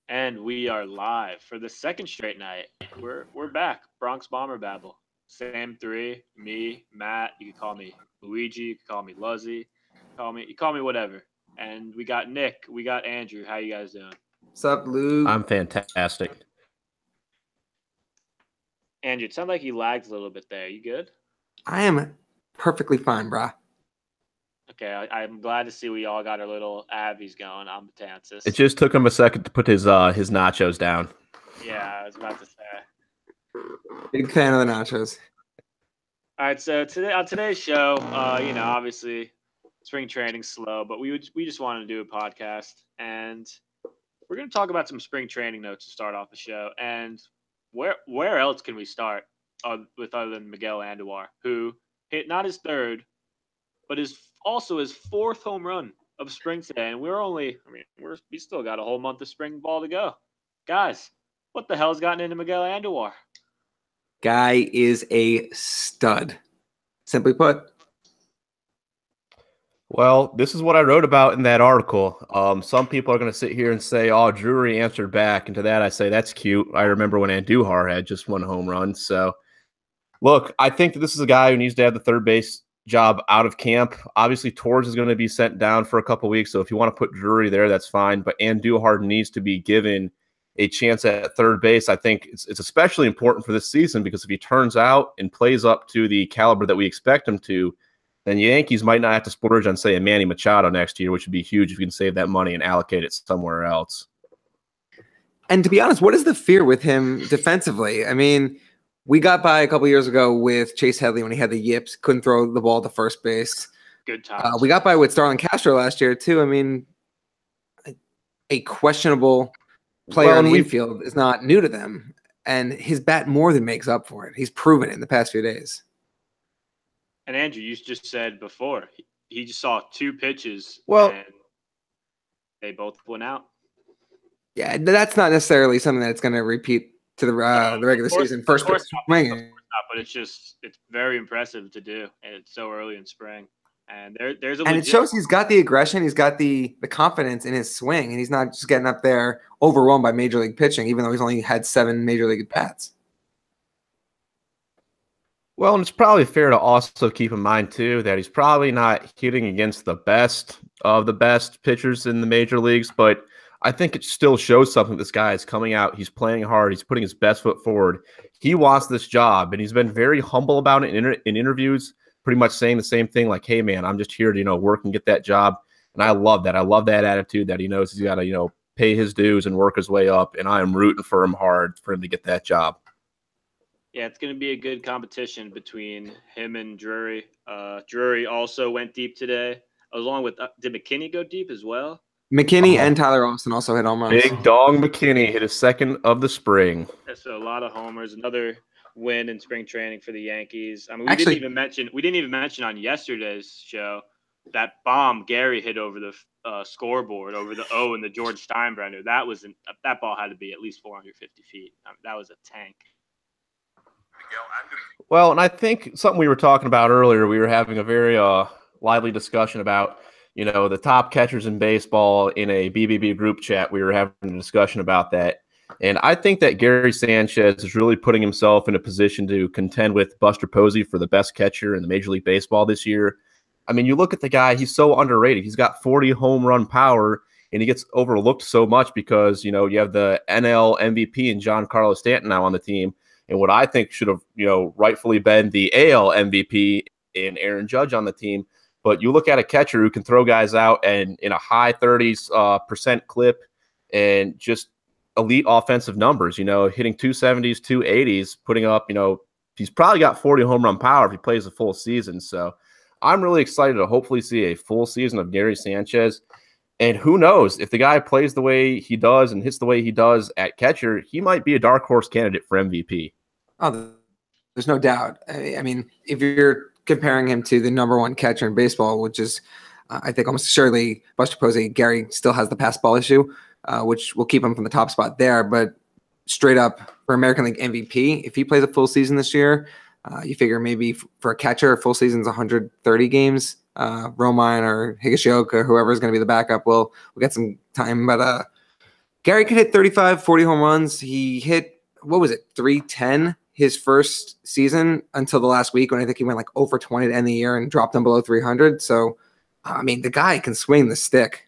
And we are live for the second straight night. We're back. Bronx Bomber Babble. Same three. Me, Matt. You can call me Luigi. You can call me Luzzy. You call me whatever. And we got Nick. We got Andrew. How you guys doing? What's up, Lou? I'm fantastic. Andrew, it sounded like you lagged a little bit there. You good? I am perfectly fine, brah. Okay, I'm glad to see we all got our little Abbies going on Batansis. It just took him a second to put his nachos down. Yeah, I was about to say. Big fan of the nachos. All right, so on today's show, obviously spring training's slow, but we just wanted to do a podcast, and we're going to talk about some spring training notes to start off the show. And where else can we start with other than Miguel Andujar, who hit not his third, but is also his fourth home run of spring today, and we still got a whole month of spring ball to go, guys. What the hell's gotten into Miguel Andujar? Guy is a stud, simply put. Well, this is what I wrote about in that article. Some people are going to sit here and say, "Oh, Drury answered back," and to that I say that's cute. I remember when Andujar had just one home run. So, look, I think that this is a guy who needs to have the third base job out of camp. Obviously, Torres is going to be sent down for a couple of weeks, so if you want to put Drury there, that's fine. But Andujar needs to be given a chance at third base. I think it's especially important for this season because if he turns out and plays up to the caliber that we expect him to, then the Yankees might not have to splurge on, say, a Manny Machado next year, which would be huge if you can save that money and allocate it somewhere else. And to be honest, what is the fear with him defensively? I mean, we got by a couple years ago with Chase Headley when he had the yips, couldn't throw the ball to first base. Good times. We got by with Starlin Castro last year, too. I mean, a questionable player in the infield is not new to them, and his bat more than makes up for it. He's proven it in the past few days. And Andrew, you just said before, he just saw two pitches, and they both went out. Yeah, that's not necessarily something that's going to repeat to the regular season. First pitch swinging. But it's very impressive to do, and it's so early in spring. And there's it shows he's got the aggression, he's got the confidence in his swing, and he's not just getting up there overwhelmed by major league pitching, even though he's only had 7 major league at-bats. Well, and it's probably fair to also keep in mind, too, that he's probably not hitting against the best of the best pitchers in the major leagues, but I think it still shows something. This guy is coming out. He's playing hard. He's putting his best foot forward. He wants this job, and he's been very humble about it in interviews, pretty much saying the same thing, like, hey, man, I'm just here to, work and get that job. And I love that. I love that attitude that he knows he's got to, pay his dues and work his way up, and I am rooting for him hard for him to get that job. Yeah, it's going to be a good competition between him and Drury. Drury also went deep today, along with did McKinney go deep as well? McKinney and Tyler Austin also hit home runs. Big Dog McKinney hit his second of the spring. So a lot of homers. Another win in spring training for the Yankees. I mean, we didn't even mention on yesterday's show that bomb Gary hit over the scoreboard over the O in the George Steinbrenner. That ball had to be at least 450 feet. That was a tank. Well, and I think something we were talking about earlier, we were having a very lively discussion about, the top catchers in baseball in a BBB group chat. We were having a discussion about that. And I think that Gary Sanchez is really putting himself in a position to contend with Buster Posey for the best catcher in the Major League Baseball this year. I mean, you look at the guy, he's so underrated. He's got 40 home run power, and he gets overlooked so much because, you have the NL MVP and Giancarlo Stanton now on the team. And what I think should have, rightfully been the AL MVP in Aaron Judge on the team. But you look at a catcher who can throw guys out and in a high 30% clip and just elite offensive numbers, hitting 270s, 280s, putting up, he's probably got 40 home run power if he plays a full season. So I'm really excited to hopefully see a full season of Gary Sanchez. And who knows, if the guy plays the way he does and hits the way he does at catcher, he might be a dark horse candidate for MVP. Oh, there's no doubt. I mean, if you're comparing him to the number one catcher in baseball, which is, I think, almost surely Buster Posey, Gary still has the pass ball issue, which will keep him from the top spot there. But straight up for American League MVP, if he plays a full season this year, you figure maybe for a catcher, a full season's 130 games. Romine or Higashioka, whoever is going to be the backup, will get some time. But Gary could hit 35, 40 home runs. He hit, 310 his first season until the last week when I think he went like over 20 to end the year and dropped them below 300. So, I mean, the guy can swing the stick.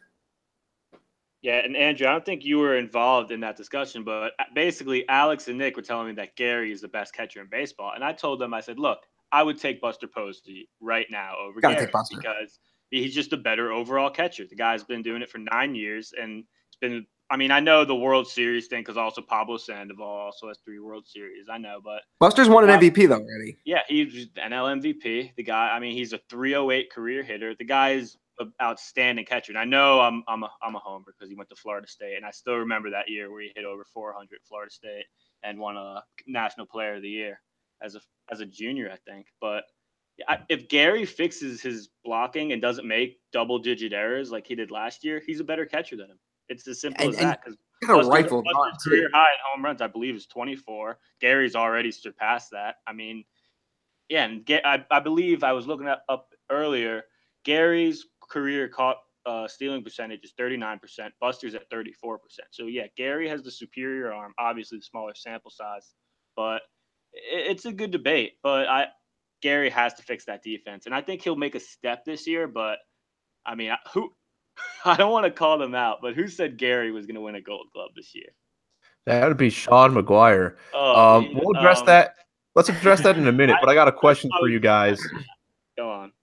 Yeah, and Andrew, I don't think you were involved in that discussion, but basically Alex and Nick were telling me that Gary is the best catcher in baseball. And I told them, I said, look, I would take Buster Posey right now over Gary because he's just a better overall catcher. The guy's been doing it for 9 years, and it's been – I mean, I know the World Series thing because also Pablo Sandoval also has 3 World Series. I know, but – Buster's won an MVP, though, already. Yeah, he's NL MVP. The guy – I mean, he's a 308 career hitter. The guy is – outstanding catcher. And I know I'm a homer because he went to Florida State, and I still remember that year where he hit over 400 at Florida State and won a National Player of the Year as a junior, I think. But if Gary fixes his blocking and doesn't make double-digit errors like he did last year, he's a better catcher than him. It's as simple as that. Because Buster's career high in home runs, I believe, is 24. Gary's already surpassed that. I mean, yeah, and I believe I was looking up earlier. Gary's career caught stealing percentage is 39%. Buster's at 34%. So yeah, Gary has the superior arm. Obviously, the smaller sample size, but it's a good debate. But Gary has to fix that defense, and I think he'll make a step this year. But I mean, I don't want to call them out, but who said Gary was going to win a Gold Glove this year? That would be Sean McGuire. We'll address that. Let's address that in a minute. But I got a question for you guys. Go on.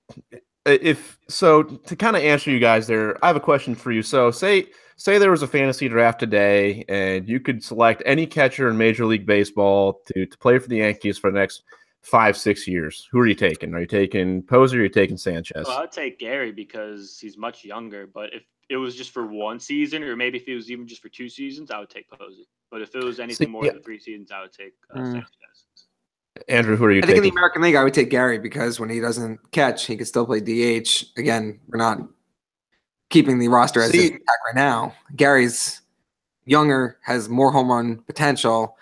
To kind of answer you guys there, I have a question for you. So say there was a fantasy draft today and you could select any catcher in Major League Baseball to play for the Yankees for the next 5-6 years. Who are you taking? Are you taking Posey or are you taking Sanchez? Well, I would take Gary because he's much younger. But if it was just for 1 season, or maybe if it was even just for 2 seasons, I would take Posey. But if it was anything more than 3 seasons, I would take Sanchez. Andrew, who are you taking? I think in the American League, I would take Gary because when he doesn't catch, he can still play DH. Again, we're not keeping the roster as it's right now. Gary's younger, has more home run potential,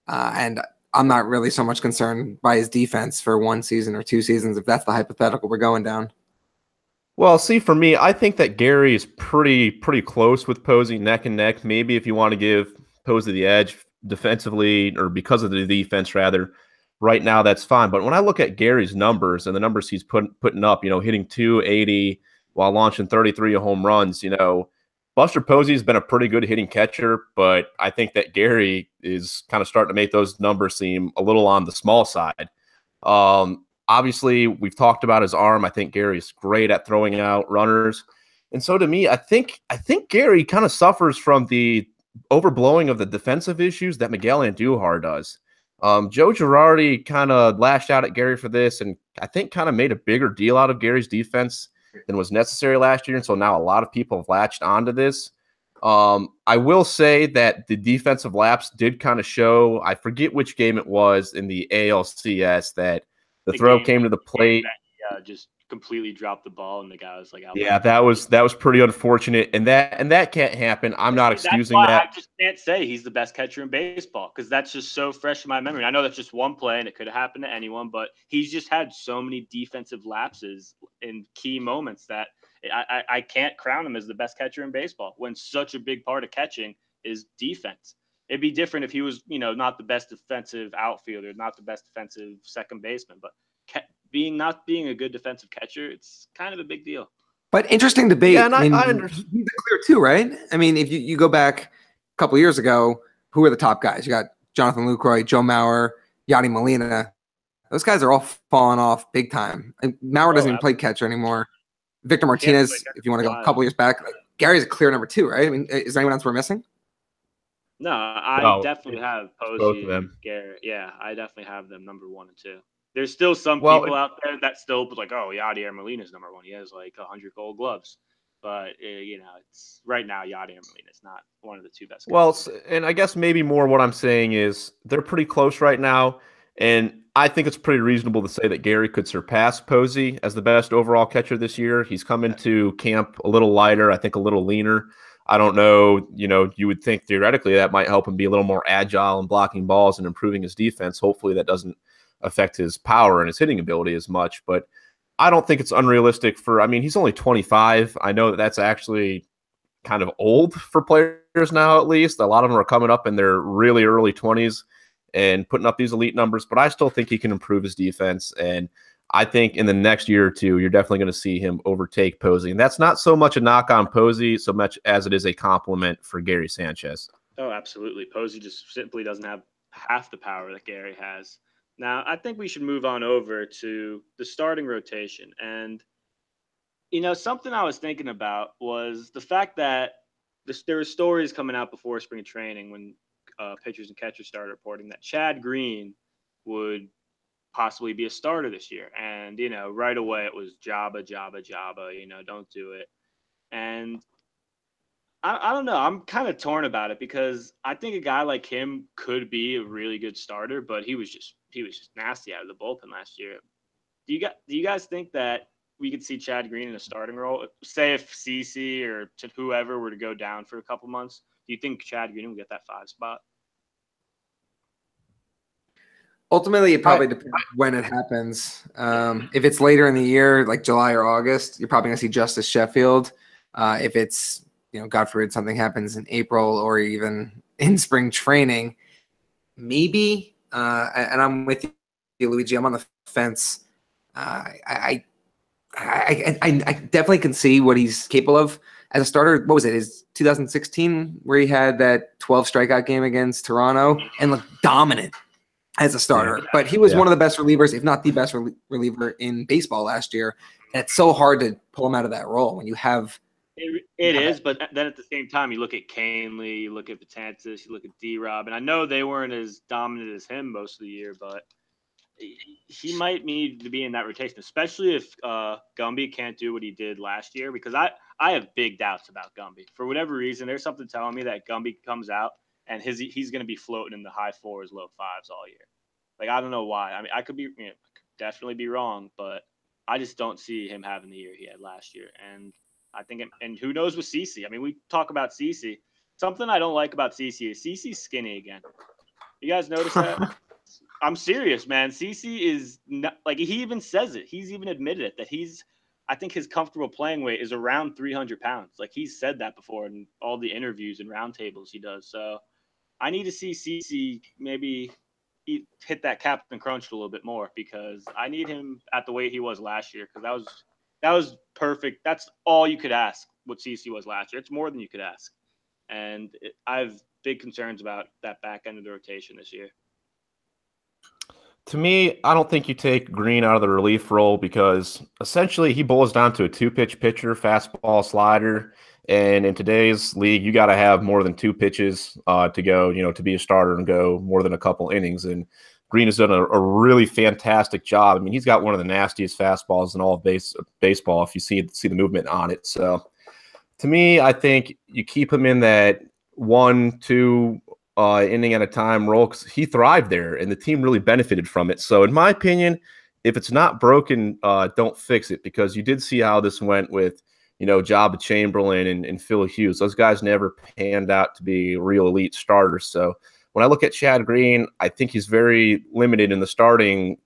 and I'm not really so much concerned by his defense for 1 season or 2 seasons, if that's the hypothetical we're going down. Well, see, for me, I think that Gary is pretty close with Posey, neck and neck. Maybe if you want to give Posey the edge defensively, or because of the defense, rather, right now, that's fine. But when I look at Gary's numbers and the numbers he's putting up, hitting 280 while launching 33 home runs, Buster Posey has been a pretty good hitting catcher, but I think that Gary is kind of starting to make those numbers seem a little on the small side. Obviously, we've talked about his arm. I think Gary's great at throwing out runners. And so to me, I think Gary kind of suffers from the overblowing of the defensive issues that Miguel Andujar does. Joe Girardi kind of lashed out at Gary for this, and I think kind of made a bigger deal out of Gary's defense than was necessary last year. And so now a lot of people have latched onto this. I will say that the defensive lapse did kind of show, I forget which game it was in the ALCS, that the throw came to the plate. Just completely dropped the ball, and the guy was like, out. Yeah, that was pretty unfortunate, and that can't happen. I'm not excusing that. I just can't say he's the best catcher in baseball because that's just so fresh in my memory. I know that's just one play, and it could have happened to anyone, but he's just had so many defensive lapses in key moments that I can't crown him as the best catcher in baseball when such a big part of catching is defense. It'd be different if he was, not the best defensive outfielder, not the best defensive second baseman, but not being a good defensive catcher, it's kind of a big deal. But interesting debate. Yeah, and I understand. He's clear too, right? I mean, if you go back a couple years ago, who are the top guys? You got Jonathan Lucroy, Joe Mauer, Yadi Molina. Those guys are all falling off big time. And Mauer doesn't even play catcher anymore. Victor Martinez, if you want to go a couple years back, Gary's a clear number 2, right? I mean, is there anyone else we're missing? No, I definitely have Posey, both of them. Gary. Yeah, I definitely have them number 1 and 2. There's still some people out there that still like, oh, Yadier Molina's number 1. He has like 100 Gold Gloves. But, it's right now Yadier Molina's not one of the 2 best guys. Well, and I guess maybe more what I'm saying is they're pretty close right now. And I think it's pretty reasonable to say that Gary could surpass Posey as the best overall catcher this year. He's come into camp a little lighter, I think a little leaner. I don't know, you would think theoretically that might help him be a little more agile in blocking balls and improving his defense. Hopefully that doesn't affect his power and his hitting ability as much, but I don't think it's unrealistic he's only 25. I know that's actually kind of old for players now, at least. A lot of them are coming up in their really early 20s and putting up these elite numbers, but I still think he can improve his defense. And I think in the next year or two, you're definitely going to see him overtake Posey. And that's not so much a knock on Posey so much as it is a compliment for Gary Sanchez. Oh, absolutely. Posey just simply doesn't have half the power that Gary has. Now, I think we should move on over to the starting rotation. And, something I was thinking about was the fact that there were stories coming out before spring training when pitchers and catchers started reporting that Chad Green would possibly be a starter this year. And, right away it was Jabba, don't do it. And I don't know. I'm kind of torn about it because I think a guy like him could be a really good starter, but he was just nasty out of the bullpen last year. Do you guys think that we could see Chad Green in a starting role? Say if CC or whoever were to go down for a couple months, do you think Chad Green will get that 5 spot? Ultimately, it probably depends when it happens. If it's later in the year, like July or August, you're probably going to see Justice Sheffield. If it's, God forbid something happens in April or even in spring training, maybe. And I'm with you, Luigi. I'm on the fence. I definitely can see what he's capable of as a starter. What was it? His 2016 where he had that 12 strikeout game against Toronto and looked dominant as a starter. Yeah. But he was one of the best relievers, if not the best reliever in baseball last year. And it's so hard to pull him out of that role when you have. It is, but then at the same time, you look at Canely, you look at Betances, you look at D-Rob, and I know they weren't as dominant as him most of the year, but he might need to be in that rotation, especially if Gumby can't do what he did last year, because I have big doubts about Gumby. For whatever reason, there's something telling me that Gumby comes out and he's going to be floating in the high 4s, low 5s all year. Like, I don't know why. I mean, I could definitely be wrong, but I just don't see him having the year he had last year. And I think, and who knows with CC? I mean, we talk about CC. Something I don't like about CC is CC's skinny again. You guys notice that? I'm serious, man. CC is not, like, he even says it. He's even admitted it, that I think his comfortable playing weight is around 300 pounds. Like, he's said that before in all the interviews and roundtables he does. So I need to see CC maybe hit that Captain Crunch a little bit more, because I need him at the weight he was last year, because that was perfect. That's all you could ask what CC was last year. It's more than you could ask. And I have big concerns about that back end of the rotation this year. To me, I don't think you take Green out of the relief role, because essentially he boils down to a 2-pitch pitcher, fastball, slider. And in today's league, you got to have more than 2 pitches to go, to be a starter and go more than a couple innings. And Green has done a really fantastic job. I mean, he's got one of the nastiest fastballs in all of baseball if you see the movement on it. So to me, I think you keep him in that 1-2 inning at a time role, because he thrived there and the team really benefited from it. So in my opinion, if it's not broken, don't fix it, because you did see how this went with, Jabba Chamberlain and Phil Hughes. Those guys never panned out to be real elite starters. So when I look at Chad Green, I think he's very limited in the starting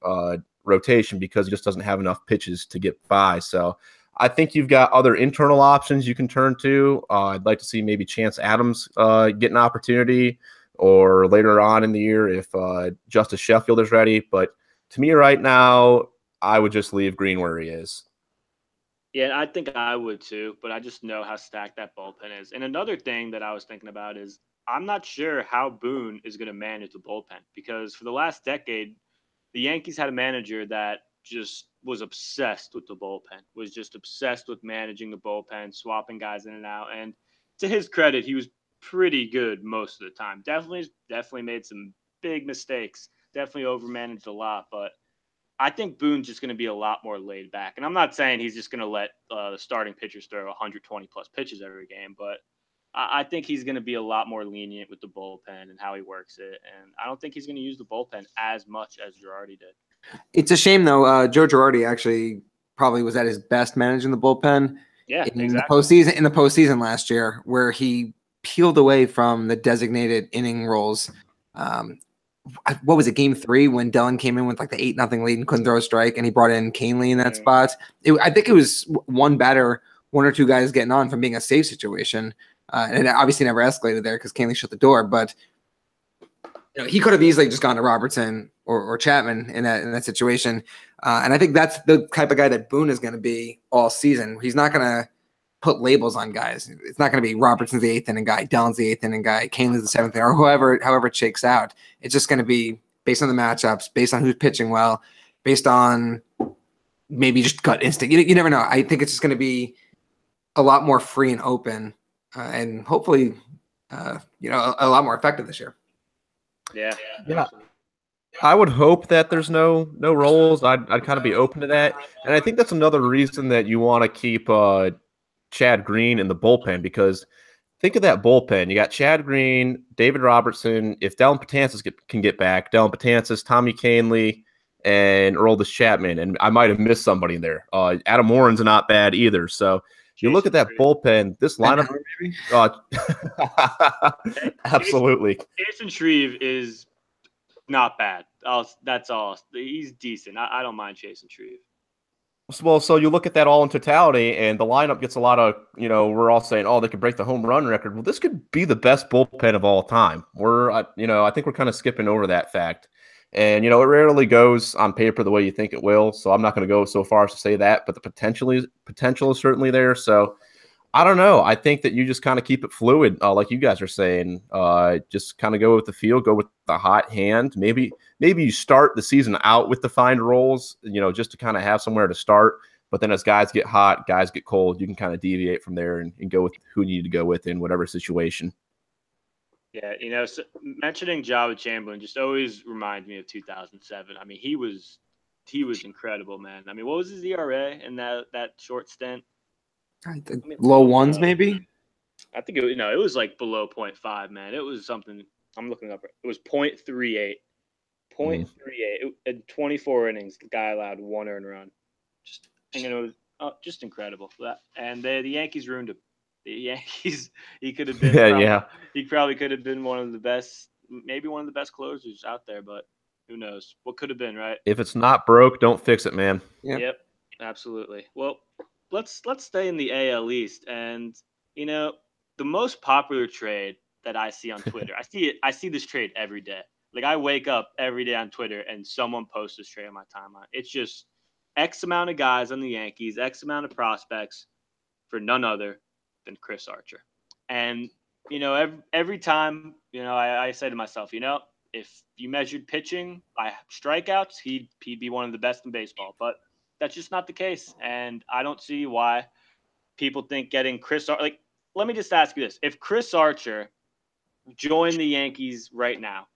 rotation because he just doesn't have enough pitches to get by. So I think you've got other internal options you can turn to. I'd like to see maybe Chance Adams get an opportunity, or later on in the year if Justice Sheffield is ready. But to me right now, I would just leave Green where he is. Yeah, I think I would too, but I just know how stacked that bullpen is. And another thing that I was thinking about is I'm not sure how Boone is going to manage the bullpen, because for the last decade, the Yankees had a manager that just was obsessed with the bullpen, was just obsessed with managing the bullpen, swapping guys in and out. And to his credit, he was pretty good most of the time. Definitely made some big mistakes, definitely overmanaged a lot, but I think Boone's just going to be a lot more laid back. And I'm not saying he's just going to let the starting pitchers throw 120 plus pitches every game, but I think he's going to be a lot more lenient with the bullpen and how he works it. And I don't think he's going to use the bullpen as much as Girardi did. It's a shame, though. Joe Girardi actually probably was at his best managing the bullpen in the postseason last year, where he peeled away from the designated inning roles. What was it, game 3 when Dellin came in with like the 8-0 lead and couldn't throw a strike, and he brought in Canely in that spot? I think it was one batter one or two guys getting on from being a safe situation. And it obviously never escalated there because Canley shut the door. But he could have easily just gone to Robertson or Chapman in that situation. And I think that's the type of guy that Boone is going to be all season. He's not going to put labels on guys. It's not going to be Robertson's the 8th inning guy, Dellon's the 8th inning guy, Canley's the 7th inning, or however it shakes out. It's just going to be based on the matchups, based on who's pitching well, based on maybe just gut instinct. You never know. I think it's just going to be a lot more free and open, and hopefully, a lot more effective this year. Yeah. I would hope that there's no roles. I'd kind of be open to that, and I think that's another reason that you want to keep Chad Green in the bullpen, because think of that bullpen. You got Chad Green, David Robertson. If Dellon Betances can get back, Dellon Betances, Tommy Canley, and Aroldis Chapman, and I might have missed somebody in there. Adam Warren's not bad either. So you look at that bullpen, this lineup. Absolutely. Jason Shreve is not bad. That's all. He's decent. I don't mind Jason Shreve. Well, so you look at that all in totality, and the lineup gets a lot of, we're all saying, they could break the home run record. Well, this could be the best bullpen of all time. I think we're kind of skipping over that fact. And, it rarely goes on paper the way you think it will. So I'm not going to go so far as to say that, but the potential is certainly there. So I don't know. I think that you just kind of keep it fluid, like you guys are saying. Just kind of go with the feel, go with the hot hand. Maybe you start the season out with defined roles, just to kind of have somewhere to start. But then as guys get hot, guys get cold, you can kind of deviate from there and go with who you need to go with in whatever situation. Yeah, so mentioning Java Chamberlain just always reminds me of 2007. I mean, he was incredible, man. I mean, what was his ERA in that short stint? Low ones, maybe. I think it was like below 0.5, man. It was something. I'm looking up. It was 0.38. 0.38 in 24 innings. The guy allowed 1 earned run. It was just incredible. And the Yankees ruined him. The Yankees. He could have been. He probably could have been one of the best, maybe one of the best closers out there. But who knows? What could have been, right? If it's not broke, don't fix it, man. Yep, absolutely. Well, let's stay in the AL East, and the most popular trade that I see on Twitter. I see this trade every day. Like, I wake up every day on Twitter and someone posts this trade on my timeline. It's just X amount of guys on the Yankees, X amount of prospects for none other than Chris Archer. And every time I say to myself, if you measured pitching by strikeouts, he'd be one of the best in baseball. But that's just not the case, and I don't see why people think getting Chris Archer. Like, let me just ask you this: if Chris Archer joined the Yankees right now,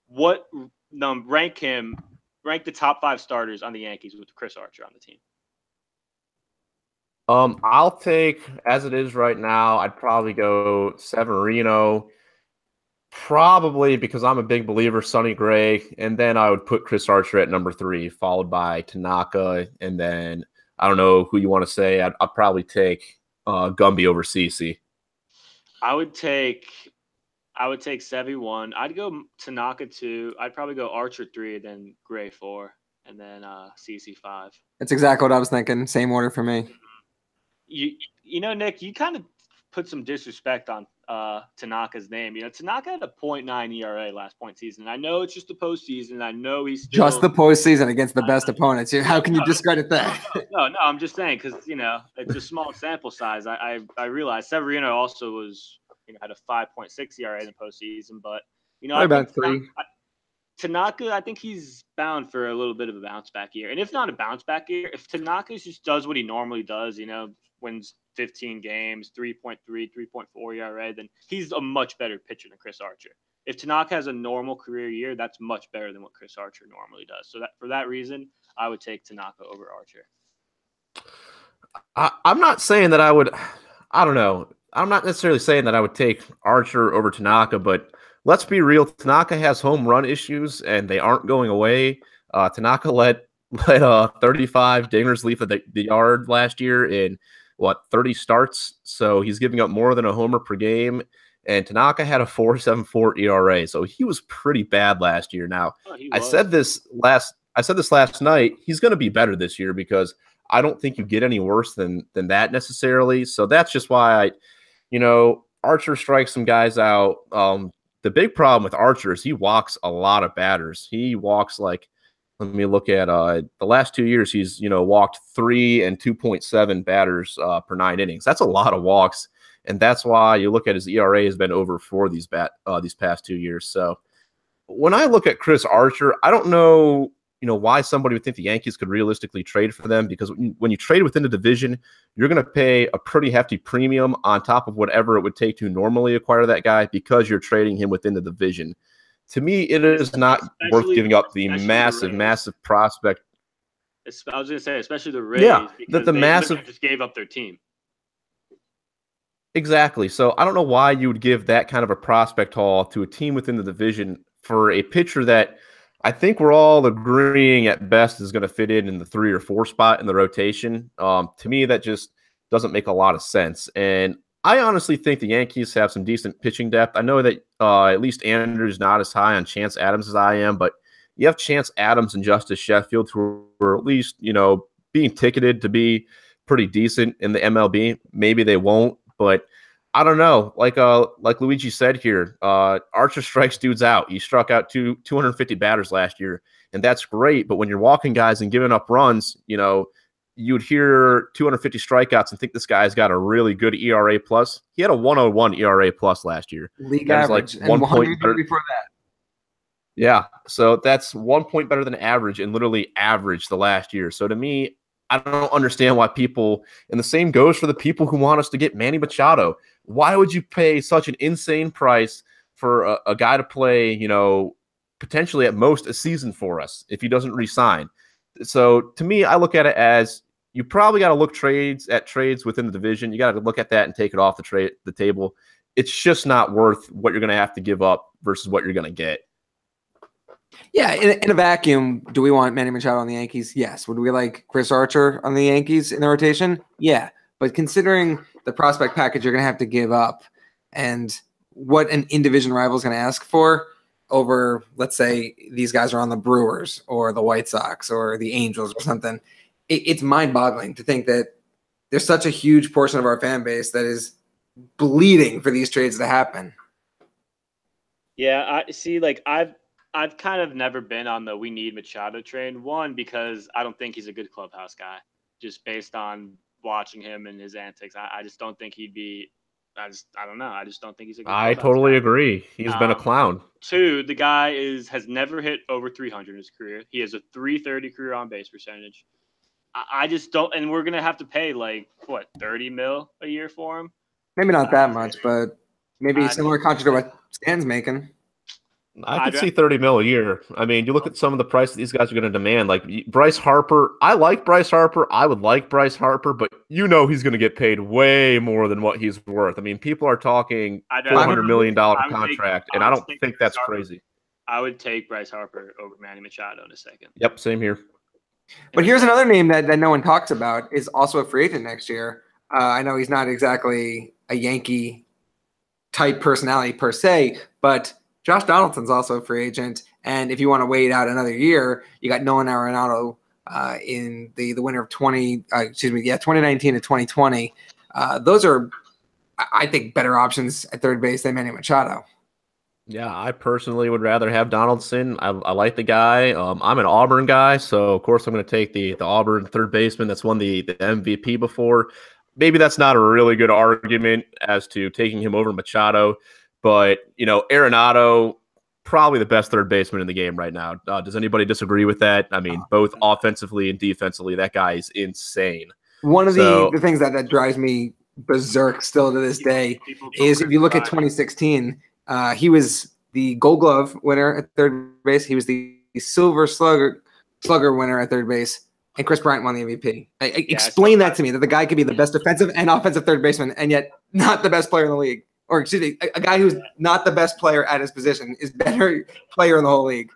what rank the top 5 starters on the Yankees with Chris Archer on the team? I'll take, as it is right now, I'd probably go Severino, probably because I'm a big believer, Sonny Gray, and then I would put Chris Archer at number 3, followed by Tanaka, and then I don't know who you want to say. I'd probably take Gumby over CeCe. I would take Sevy 1. I'd go Tanaka 2. I'd probably go Archer 3, then Gray 4, and then CeCe 5. That's exactly what I was thinking. Same order for me. Nick, you kind of put some disrespect on Tanaka's name. Tanaka had a 0.9 ERA last point season. And I know it's just the postseason. I know he's still, just the postseason against the best opponents. How can you discredit that? No, I'm just saying because it's a small sample size. I realize Severino also was had a 5.6 ERA in the postseason, but about 3. Tanaka, I think he's bound for a little bit of a bounce back year. And if not a bounce back year, if Tanaka just does what he normally does, wins 15 games, 3.3, 3.4 ERA, then he's a much better pitcher than Chris Archer. If Tanaka has a normal career year, that's much better than what Chris Archer normally does. So for that reason, I would take Tanaka over Archer. I'm not saying that I would – I don't know. I'm not necessarily saying that I would take Archer over Tanaka, but let's be real. Tanaka has home run issues, and they aren't going away. Tanaka let 35 dingers leave the yard last year in, 30 starts? So he's giving up more than a homer per game. And Tanaka had a 4.74 ERA, so he was pretty bad last year. Now, I said this last night. He's going to be better this year because I don't think you get any worse than that necessarily. So that's just why Archer strikes some guys out. The big problem with Archer is he walks a lot of batters. He walks like, let me look at the last 2 years. He's walked 3 and 2.7 batters per 9 innings. That's a lot of walks, and that's why you look at his ERA has been over 4 these past 2 years. So when I look at Chris Archer, I don't know why somebody would think the Yankees could realistically trade for them, because when you trade within the division, you're going to pay a pretty hefty premium on top of whatever it would take to normally acquire that guy, because you're trading him within the division. To me, it is not worth giving up the massive prospect. I was going to say, especially the Rays, because the they massive just gave up their team. Exactly. So I don't know why you would give that kind of a prospect haul to a team within the division for a pitcher that I think we're all agreeing at best is going to fit in the 3 or 4 spot in the rotation. To me, that just doesn't make a lot of sense. And I honestly think the Yankees have some decent pitching depth. I know that at least Andrew's not as high on Chance Adams as I am, but you have Chance Adams and Justice Sheffield, who are at least, being ticketed to be pretty decent in the MLB. Maybe they won't, but I don't know. Like Luigi said here, Archer strikes dudes out. He struck out 250 batters last year, and that's great. But when you're walking guys and giving up runs, you'd hear 250 strikeouts and think this guy's got a really good ERA plus. He had a 101 ERA plus last year. League average, like 1 point better before that. Yeah, so that's 1 point better than average, and literally average the last year. So to me, I don't understand why people, and the same goes for the people who want us to get Manny Machado. Why would you pay such an insane price for a guy to play, potentially at most a season for us if he doesn't re-sign? So to me, I look at it as you probably got to look at trades within the division. You got to look at that and take it off the table. It's just not worth what you're going to have to give up versus what you're going to get. Yeah, in a vacuum, do we want Manny Machado on the Yankees? Yes. Would we like Chris Archer on the Yankees in the rotation? Yeah. But considering the prospect package you're going to have to give up and what an in-division rival is going to ask for over, let's say, these guys are on the Brewers or the White Sox or the Angels or something, it's mind-boggling to think that there's such a huge portion of our fan base that is bleeding for these trades to happen. Yeah, I see. Like I've kind of never been on the we need Machado train. One, because I don't think he's a good clubhouse guy, just based on watching him and his antics. I just don't think he'd be. I don't know. I just don't think he's a good I clubhouse totally guy. Agree. He's been a clown. 2, the guy has never hit over 300 in his career. He has a 330 career on base percentage. I just don't, and we're gonna have to pay like what, 30 mil a year for him. Maybe not that much, but maybe similar contract to what Stan's making. I could see 30 mil a year. I mean, you look at some of the price that these guys are going to demand. Like Bryce Harper, I like Bryce Harper. I would like Bryce Harper, but he's going to get paid way more than what he's worth. I mean, people are talking $400 million contract, and I don't think that's crazy. I would take Bryce Harper over Manny Machado in a second. Yep, same here. But here's another name that no one talks about, is also a free agent next year. I know he's not exactly a Yankee type personality per se, but Josh Donaldson's also a free agent, and if you want to wait out another year, you got Nolan Arenado in the winter of 2019 to 2020. Those are, I think, better options at third base than Manny Machado. Yeah, I personally would rather have Donaldson. I like the guy. I'm an Auburn guy, so of course I'm going to take the Auburn third baseman that's won the MVP before. Maybe that's not a really good argument as to taking him over Machado. But, Arenado, probably the best third baseman in the game right now. Does anybody disagree with that? I mean, both offensively and defensively, that guy is insane. One of the things that drives me berserk still to this day is if you look at 2016, he was the Gold Glove winner at third base. He was the Silver Slugger winner at third base. And Chris Bryant won the MVP. Explain that to me, that the guy could be the best defensive and offensive third baseman and yet not the best player in the league. Or excuse me, a guy who's not the best player at his position is better player in the whole league.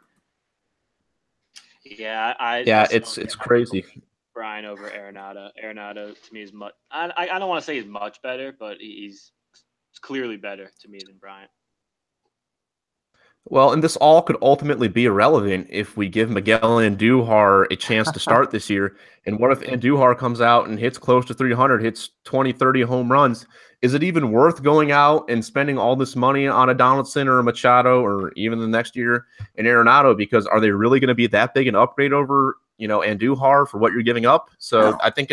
Yeah, it's crazy. Brian over Arenado. Arenado to me is much. I don't want to say he's much better, but he's clearly better to me than Bryant. Well, and this all could ultimately be irrelevant if we give Miguel Andujar a chance to start this year. And what if Andujar comes out and hits close to 300, hits 20, 30 home runs? Is it even worth going out and spending all this money on a Donaldson or a Machado or even the next year an Arenado? Because are they really going to be that big an upgrade over, Andujar for what you're giving up? So I think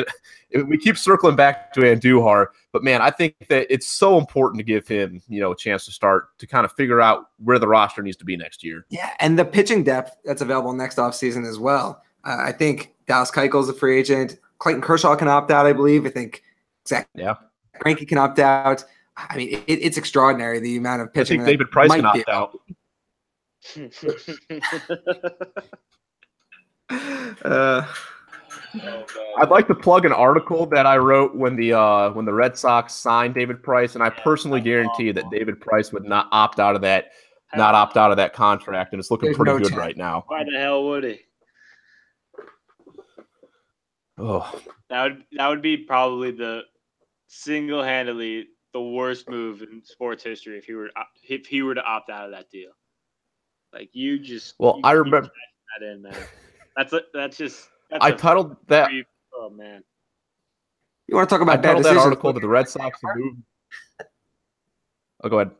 we keep circling back to Andujar, but man, I think that it's so important to give him, a chance to start to kind of figure out where the roster needs to be next year. Yeah, and the pitching depth that's available next offseason as well. I think Dallas Keuchel's a free agent. Clayton Kershaw can opt out, I believe. I think Greinke can opt out. I mean, it's extraordinary the amount of pitching. I think David Price can opt out. I'd like to plug an article that I wrote when the Red Sox signed David Price, and I personally guarantee that David Price would not opt out of that contract, and it's looking pretty good right now. Why the hell would he? Oh, that would be probably the single-handedly the worst move in sports history if he were to opt out of that deal. Like I remember that in, man. I titled that. Oh man, you want to talk about bad decisions? That article that the Red Sox moved. Oh, go ahead.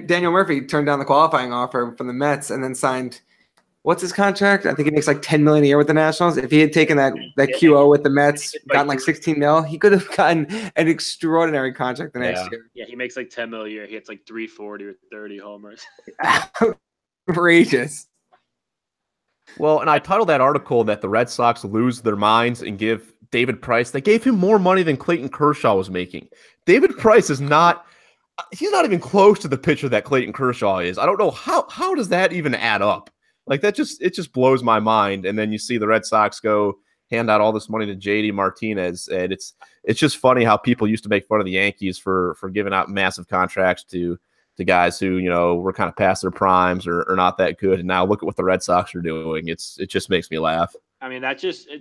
Daniel Murphy turned down the qualifying offer from the Mets and then signed. What's his contract? I think he makes like $10 million a year with the Nationals. If he had taken that QO with the Mets, gotten like $16 million, he could have gotten an extraordinary contract the next year. Yeah, he makes like $10 million a year. He hits like 340 or 30 homers. Outrageous. Well, and I titled that article that the Red Sox lose their minds and give David Price. They gave him more money than Clayton Kershaw was making. David Price is not. He's not even close to the pitcher that Clayton Kershaw is. I don't know how does that even add up. Like it just blows my mind. And then you see the Red Sox go hand out all this money to JD Martinez, and it's just funny how people used to make fun of the Yankees for giving out massive contracts to guys who were kind of past their primes or not that good. And now look at what the Red Sox are doing. It just makes me laugh. I mean,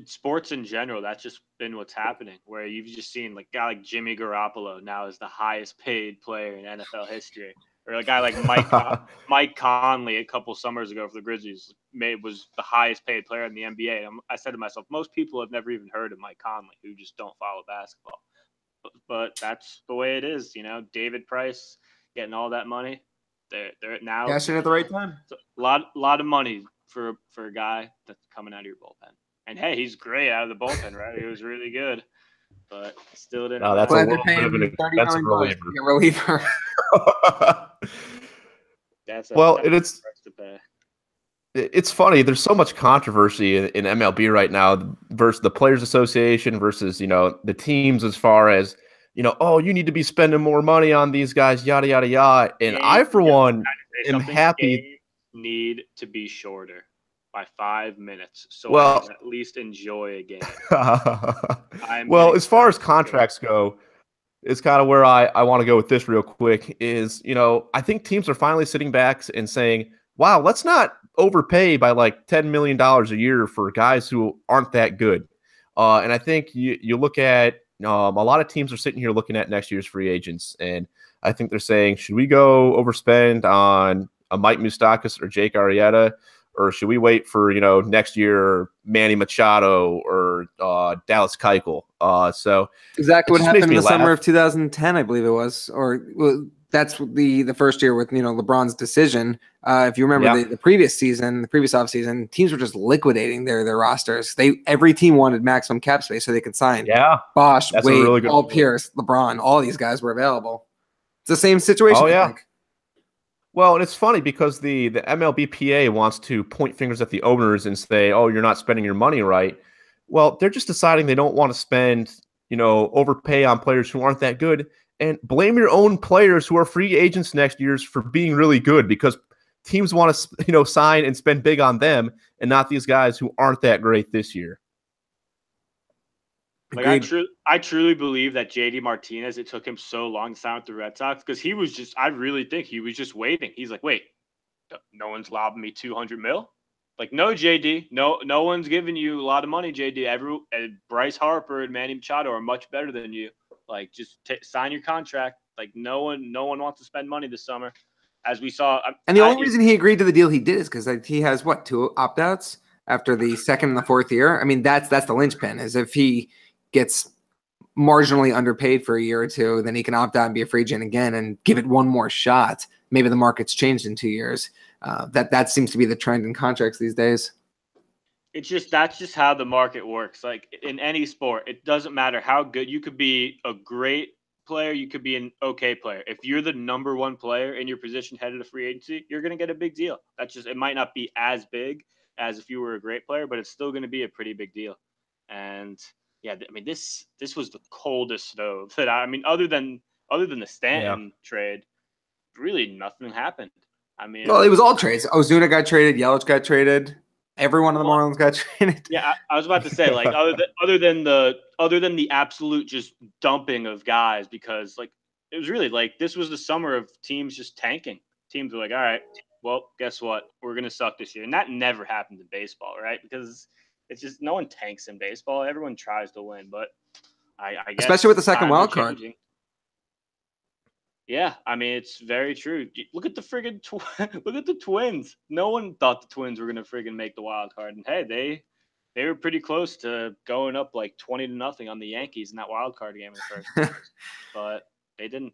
sports in general. That's just been what's happening. Where you've just seen like a guy like Jimmy Garoppolo now is the highest paid player in NFL history. Or a guy like Mike Conley a couple summers ago for the Grizzlies was the highest paid player in the NBA. And I said to myself, most people have never even heard of Mike Conley who just don't follow basketball. But that's the way it is, David Price getting all that money. They're now cashing at the right time. A lot of money for a guy that's coming out of your bullpen. And hey, he's great out of the bullpen, right? He was really good. But still didn't. No, that's a little bit of an expensive reliever. It's funny. There's so much controversy in MLB right now versus the Players Association versus the teams as far as you need to be spending more money on these guys, yada yada yada. And I, for one, am happy. Need to be shorter by 5 minutes, so I can at least enjoy a game. Well, as far as contracts go, it's kind of where I want to go with this real quick is, I think teams are finally sitting back and saying, wow, let's not overpay by like $10 million a year for guys who aren't that good. And I think you look at a lot of teams are sitting here looking at next year's free agents, and I think they're saying, should we go overspend on a Mike Moustakas or Jake Arrieta, or should we wait for next year Manny Machado or Dallas Keuchel? So exactly what happened in the summer of 2010, I believe it was, or that's the first year with LeBron's decision. If you remember the previous offseason, teams were just liquidating their rosters. Every team wanted maximum cap space so they could sign. Yeah, Bosch, Wade, Paul Pierce, LeBron, all these guys were available. It's the same situation. Oh yeah. I think. Well, and it's funny because the MLBPA wants to point fingers at the owners and say, oh, you're not spending your money right. Well, they're just deciding they don't want to spend, overpay on players who aren't that good, and blame your own players who are free agents next year for being really good, because teams want to, sign and spend big on them and not these guys who aren't that great this year. Like I truly believe that JD Martinez, it took him so long to sign with the Red Sox because I really think he was just waiting. He's like, wait, no one's lobbing me $200 million. Like, no, JD, no one's giving you a lot of money, JD. Bryce Harper and Manny Machado are much better than you. Like, just sign your contract. Like, no one wants to spend money this summer. as we saw. And the only reason he agreed to the deal he did is because he has, what, 2 opt-outs after the second and the 4th year? I mean, that's the linchpin, is if he gets marginally underpaid for a year or 2, then he can opt out and be a free agent again and give it one more shot. Maybe the market's changed in 2 years. That seems to be the trend in contracts these days. That's just how the market works. Like in any sport, it doesn't matter how good you could be, a great player, you could be an okay player. If you're the number 1 player in your position headed to free agency, you're going to get a big deal. It might not be as big as if you were a great player, but it's still going to be a pretty big deal. And yeah, I mean, this was the coldest stove that other than the Stanton trade, really nothing happened. I mean, well, it was all trades. Ozuna got traded, Yelich got traded, every one of the Marlins got traded. Yeah, I was about to say, like, other than the absolute just dumping of guys, because like it was really like this was the summer of teams just tanking. Teams were like, all right, well, guess what? We're gonna suck this year, and that never happened in baseball, right? Because it's just no one tanks in baseball. Everyone tries to win, but I guess especially with the second wild card. Yeah, I mean, it's very true. Look at the friggin' look at the Twins. No one thought the Twins were gonna friggin' make the wild card, and hey, they were pretty close to going up like 20-0 on the Yankees in that wild card game in the first, but they didn't.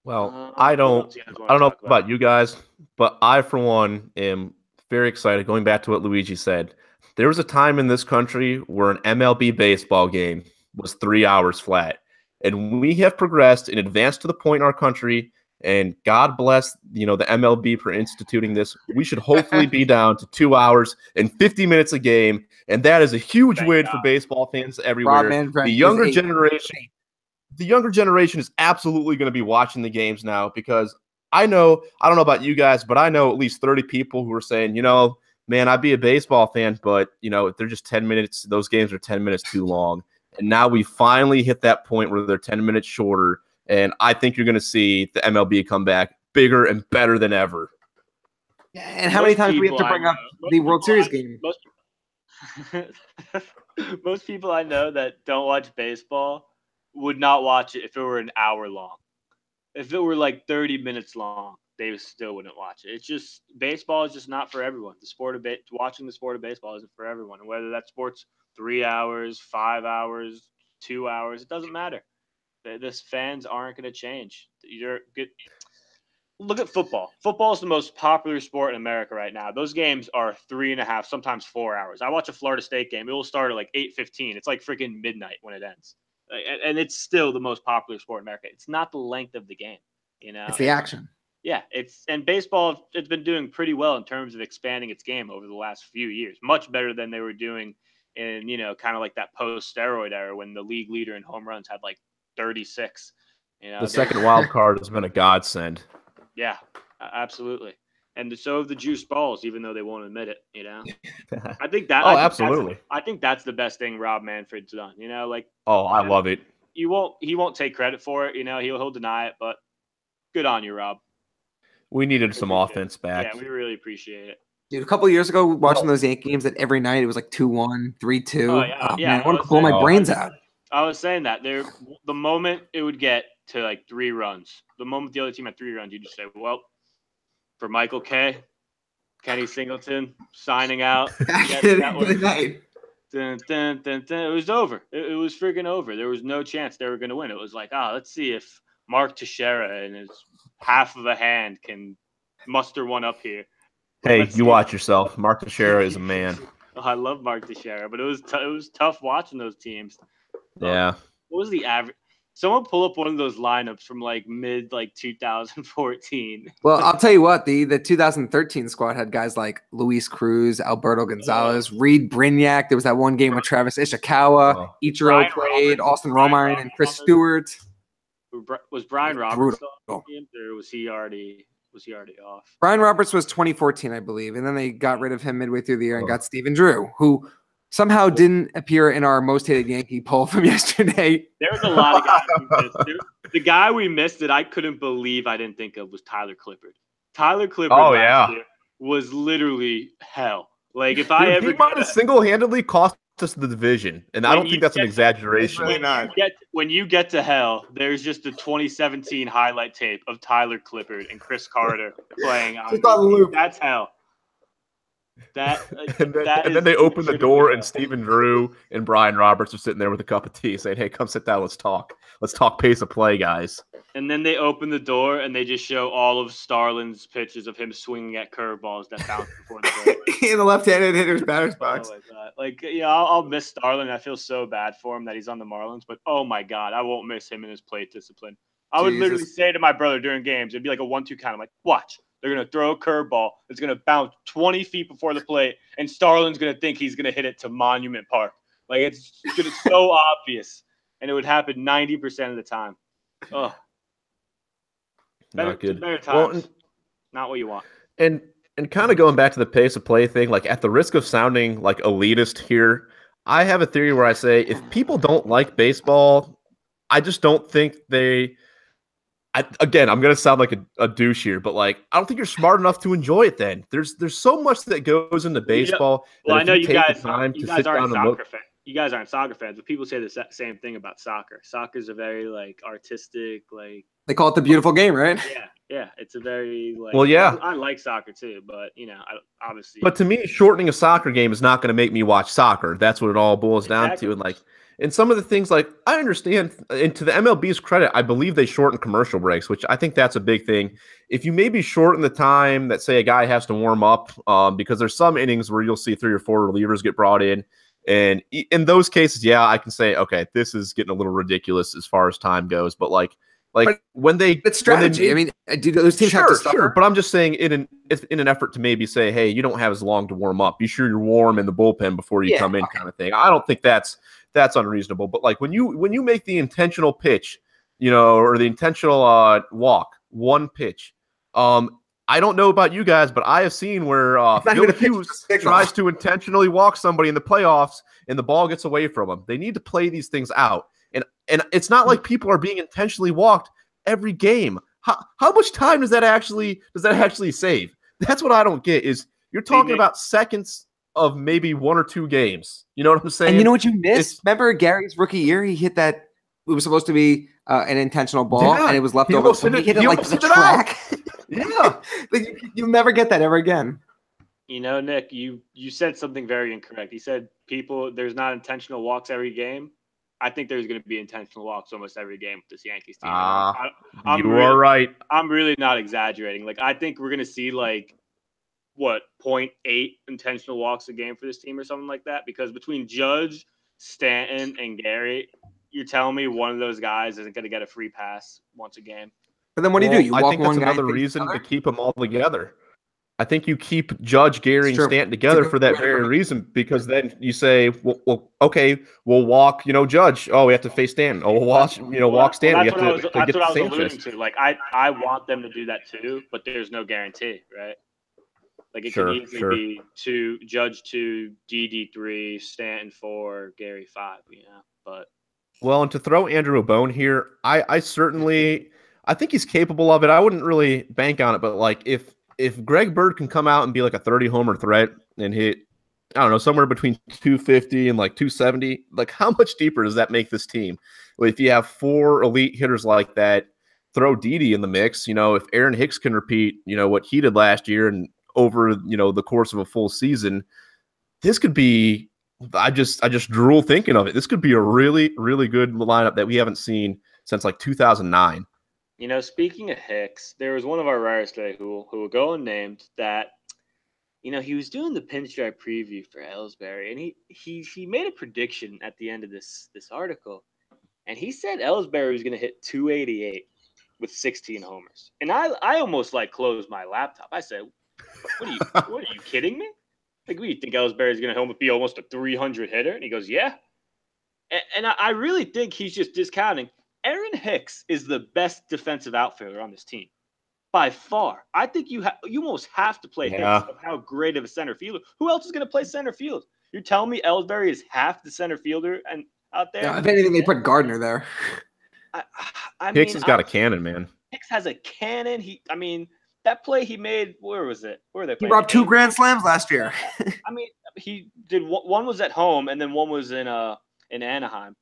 Well, I don't know about you guys, but I, for one, am very excited. Going back to what Luigi said, there was a time in this country where an MLB baseball game was 3 hours flat. And we have progressed and advanced to the point in our country, and God bless, the MLB for instituting this. We should hopefully be down to 2 hours and 50 minutes a game, and that is a huge win for baseball fans everywhere. The younger generation is absolutely going to be watching the games now, because I don't know about you guys, but I know at least 30 people who are saying, man, I'd be a baseball fan, but they're just 10 minutes. Those games are 10 minutes too long. And now we finally hit that point where they're 10 minutes shorter. And I think you're going to see the MLB come back bigger and better than ever. Yeah, and how many times do we have to bring up the World Series game? Most people I know that don't watch baseball would not watch it if it were an hour long. If it were like 30 minutes long, they still wouldn't watch it. It's just baseball is just not for everyone. Watching the sport of baseball isn't for everyone. And whether that sport's 3 hours, 5 hours, 2 hours, it doesn't matter. This fans aren't going to change. You're good. Look at football. Football is the most popular sport in America right now. Those games are 3.5, sometimes 4 hours. I watch a Florida State game. It will start at like 8:15. It's like freaking midnight when it ends. And it's still the most popular sport in America. It's not the length of the game. It's the action. Yeah, and baseball, it's been doing pretty well in terms of expanding its game over the last few years. Much better than they were doing in, kind of like that post-steroid era when the league leader in home runs had like 36. The second wild card has been a godsend. Yeah, absolutely. And so have the juice balls, even though they won't admit it, I think that. Absolutely. I think that's the best thing Rob Manfred's done, I love it. He won't take credit for it, he'll deny it, but good on you, Rob. We needed some offense back. Yeah, we really appreciate it. Dude, a couple of years ago, watching those Yankee games, that every night it was like 2-1, 3-2. Oh, yeah. Man, I want to blow my brains out. I was saying that the moment it would get to like 3 runs, the moment the other team had 3 runs, you just say, well, for Michael K, Kenny Singleton signing out. It was over. It was freaking over. There was no chance they were going to win. It was like, let's see if Mark Teixeira and his half of a hand can muster one up here. Hey, you watch yourself. Mark Teixeira is a man. I love Mark Teixeira, but it was tough watching those teams. Yeah. What was the average? Someone pull up one of those lineups from like mid 2014. Well, I'll tell you what, the 2013 squad had guys like Luis Cruz, Alberto Gonzalez, Reed Brignac. There was that one game with Travis Ishikawa, Ichiro played, Austin Romine, and Chris Stewart. Was Brian Roberts still on the team, or was he already off? Brian Roberts was 2014, I believe, and then they got rid of him midway through the year and got Stephen Drew, who somehow didn't appear in our most hated Yankee poll from yesterday. There was a lot of guys we missed. The guy we missed that I couldn't believe I didn't think of was Tyler Clippard. Tyler Clippard last year was literally hell. Like if I ever he might have single-handedly cost just the division, and I don't think that's an exaggeration. Really not. When you get to hell, there's just a 2017 highlight tape of Tyler Clippard and Chris Carter playing on Just on loop. That's hell. And then they open the door, and Stephen Drew and Brian Roberts are sitting there with a cup of tea, saying, "Hey, come sit down. Let's talk. Let's talk pace of play, guys." And then they open the door, and they just show all of Starlin's pitches of him swinging at curveballs that bounce before the break. In the left-handed hitter's batter's box. Oh my God. Like, yeah, I'll miss Starlin. I feel so bad for him that he's on the Marlins, but oh my God, I won't miss him in his plate discipline. I would literally say to my brother during games, it'd be like a 1-2 count. I'm like, watch. They're going to throw a curveball. It's going to bounce 20 feet before the plate, and Starlin's going to think he's going to hit it to Monument Park. Like, it's so obvious, and it would happen 90% of the time. Oh. Not good. Better times. Not what you want. And kind of going back to the pace of play thing, like at the risk of sounding like elitist here, I have a theory where I say if people don't like baseball, I just don't think they again, I'm going to sound like a douche here, but like I don't think you're smart enough to enjoy it then. There's so much that goes into baseball. Well, I know you guys aren't soccer fans. You guys aren't soccer fans, but people say the same thing about soccer. Soccer's a very like artistic, like they call it the beautiful game, right? Yeah, it's a very like. Well, yeah, I like soccer too, but obviously. But to me, shortening a soccer game is not going to make me watch soccer. That's what it all boils down to, and like. And some of the things, like, I understand, and to the MLB's credit, I believe they shorten commercial breaks, which I think that's a big thing. If you maybe shorten the time that, say, a guy has to warm up, because there's some innings where you'll see 3 or 4 relievers get brought in. And in those cases, yeah, I can say, okay, this is getting a little ridiculous as far as time goes. But, like when they – it's strategy. I mean, do those teams have to suffer? Sure, but I'm just saying in an effort to maybe say, hey, you don't have as long to warm up. Be sure you're warm in the bullpen before you come in kind of thing. I don't think that's unreasonable. But like when you make the intentional pitch, or the intentional walk, one pitch, I don't know about you guys, but I have seen where Phil Hughes tries to intentionally walk somebody in the playoffs and the ball gets away from him. They need to play these things out. And it's not like people are being intentionally walked every game. How much time does that actually save? That's what I don't get is you're talking about seconds of maybe 1 or 2 games. You know what I'm saying? And you know what you missed? Remember Gary's rookie year? He hit that. It was supposed to be an intentional ball, and it was left over. So he hit it like the track. Yeah. Like, you'll never get that ever again. Nick, you said something very incorrect. You said there's not intentional walks every game. I think there's going to be intentional walks almost every game with this Yankees team. You are right. I'm really not exaggerating. Like, I think we're going to see like, 0.8 intentional walks a game for this team or something like that? Because between Judge, Stanton, and Gary, you're telling me one of those guys isn't going to get a free pass once a game? But then what do? You walk I think one that's guy another reason to keep them all together. I think you keep Judge, Gary, and Stanton together for that very reason, because then you say, well, okay, we'll walk, Judge. Oh, we have to face Stanton. Oh, we'll walk Stanton. That's what I was alluding to. Like, I want them to do that too, but there's no guarantee, right? Like, it could easily be Judge 2, DD 3, Stanton 4, Gary 5, but. Well, and to throw Andrew a bone here, I think he's capable of it. I wouldn't really bank on it, but like if Greg Bird can come out and be like a 30-homer threat and hit, I don't know, somewhere between 250 and like 270, like how much deeper does that make this team? Well, if you have 4 elite hitters like that, throw Didi in the mix. If Aaron Hicks can repeat, what he did last year and over, the course of a full season, this could be, I just drool thinking of it. This could be a really, really good lineup that we haven't seen since like 2009. Speaking of Hicks, there was one of our writers today who will go unnamed that, he was doing the pinstripe preview for Ellsbury, and he made a prediction at the end of this article, and he said Ellsbury was going to hit 288 with 16 homers. And I almost like closed my laptop. I said, what are you kidding me? Like, what do you think Ellsbury is going to be almost a 300 hitter? And he goes, yeah. And I really think he's just discounting. Aaron Hicks is the best defensive outfielder on this team by far. I think you almost have to play Hicks of how great of a center fielder. Who else is going to play center field? You're telling me Ellsbury is half the center fielder and out there? Yeah, if anything, they put Gardner there. Hicks has got a cannon, man. Hicks has a cannon. that play he made, where was it? Where were they He playing? robbed 2 grand slams last year. I mean, he did one was at home and then one was in Anaheim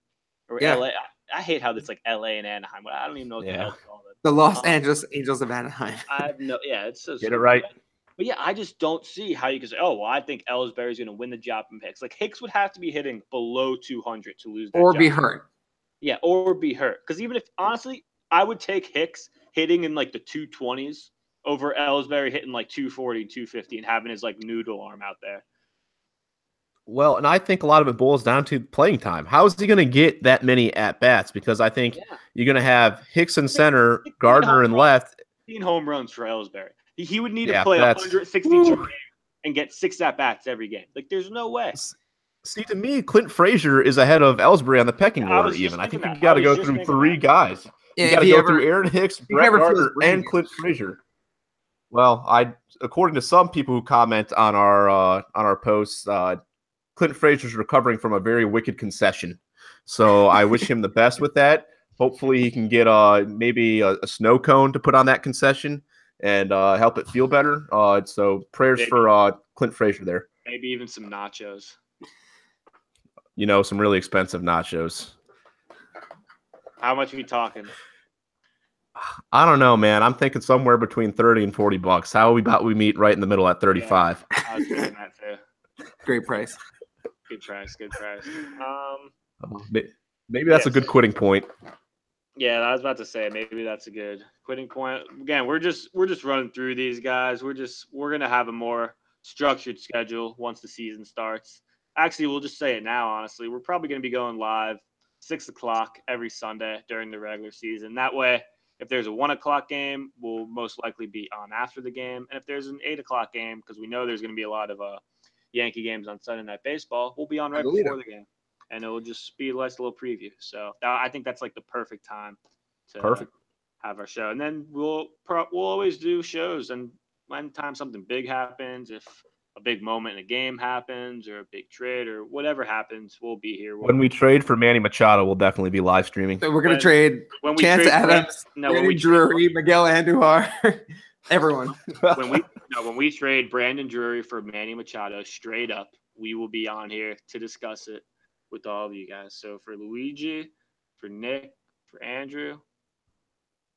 or Yeah. LA. I hate how it's like LA and Anaheim. I don't even know what the hell to call it. The Los Angeles Angels of Anaheim. I have no. Yeah, it's so Get stupid. it right. But yeah, I just don't see how you can say, oh, well, I think Ellsbury's going to win the job from Hicks. Like Hicks would have to be hitting below 200 to lose that Or job. be hurt. Yeah, or be hurt. Because even if, honestly, I would take Hicks hitting in like the 220s over Ellsbury hitting like 240, 250 and having his like noodle arm out there. Well, and I think a lot of it boils down to playing time. How is he going to get that many at-bats? Because I think you're going to have Hicks in center, Gardner in left. 15 home runs for Ellsbury. He would need to play 162 games and get 6 at-bats every game. Like, there's no way. See, to me, Clint Frazier is ahead of Ellsbury on the pecking order even. I think you got to go through 3 guys. Yeah, you got to go through Aaron Hicks, Brett Gardner, and Clint Frazier. Well, according to some people who comment on our posts, Clint Frazier's recovering from a very wicked concession. So I wish him the best with that. Hopefully he can get maybe a snow cone to put on that concession and help it feel better. So prayers for Clint Frazier there. Maybe even some nachos. Some really expensive nachos. How much are we talking? I don't know, man. I'm thinking somewhere between $30 and $40. How about we meet right in the middle at 35? Yeah, I was thinking that too. Great price. Good price. Maybe that's a good quitting point. Yeah, I was about to say maybe that's a good quitting point. Again, we're just running through these guys. We're gonna have a more structured schedule once the season starts. Actually, we'll just say it now. Honestly, we're probably gonna be going live 6 o'clock every Sunday during the regular season. That way, if there's a 1 o'clock game, we'll most likely be on after the game. And if there's an 8 o'clock game, because we know there's going to be a lot of Yankee games on Sunday Night Baseball, we'll be on right before the game. And it'll just be a nice little preview. So I think that's like the perfect time to have our show. And then we'll always do shows. And when time something big happens, if a big moment in a game happens or a big trade or whatever happens, we'll be here. When we trade for Manny Machado, we'll definitely be live streaming. So we're going to trade Chance Adams, Brandon Drury, Miguel Andujar, everyone. when we trade Brandon Drury for Manny Machado straight up, we will be on here to discuss it with all of you guys. So for Luigi, for Nick, for Andrew,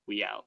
we out.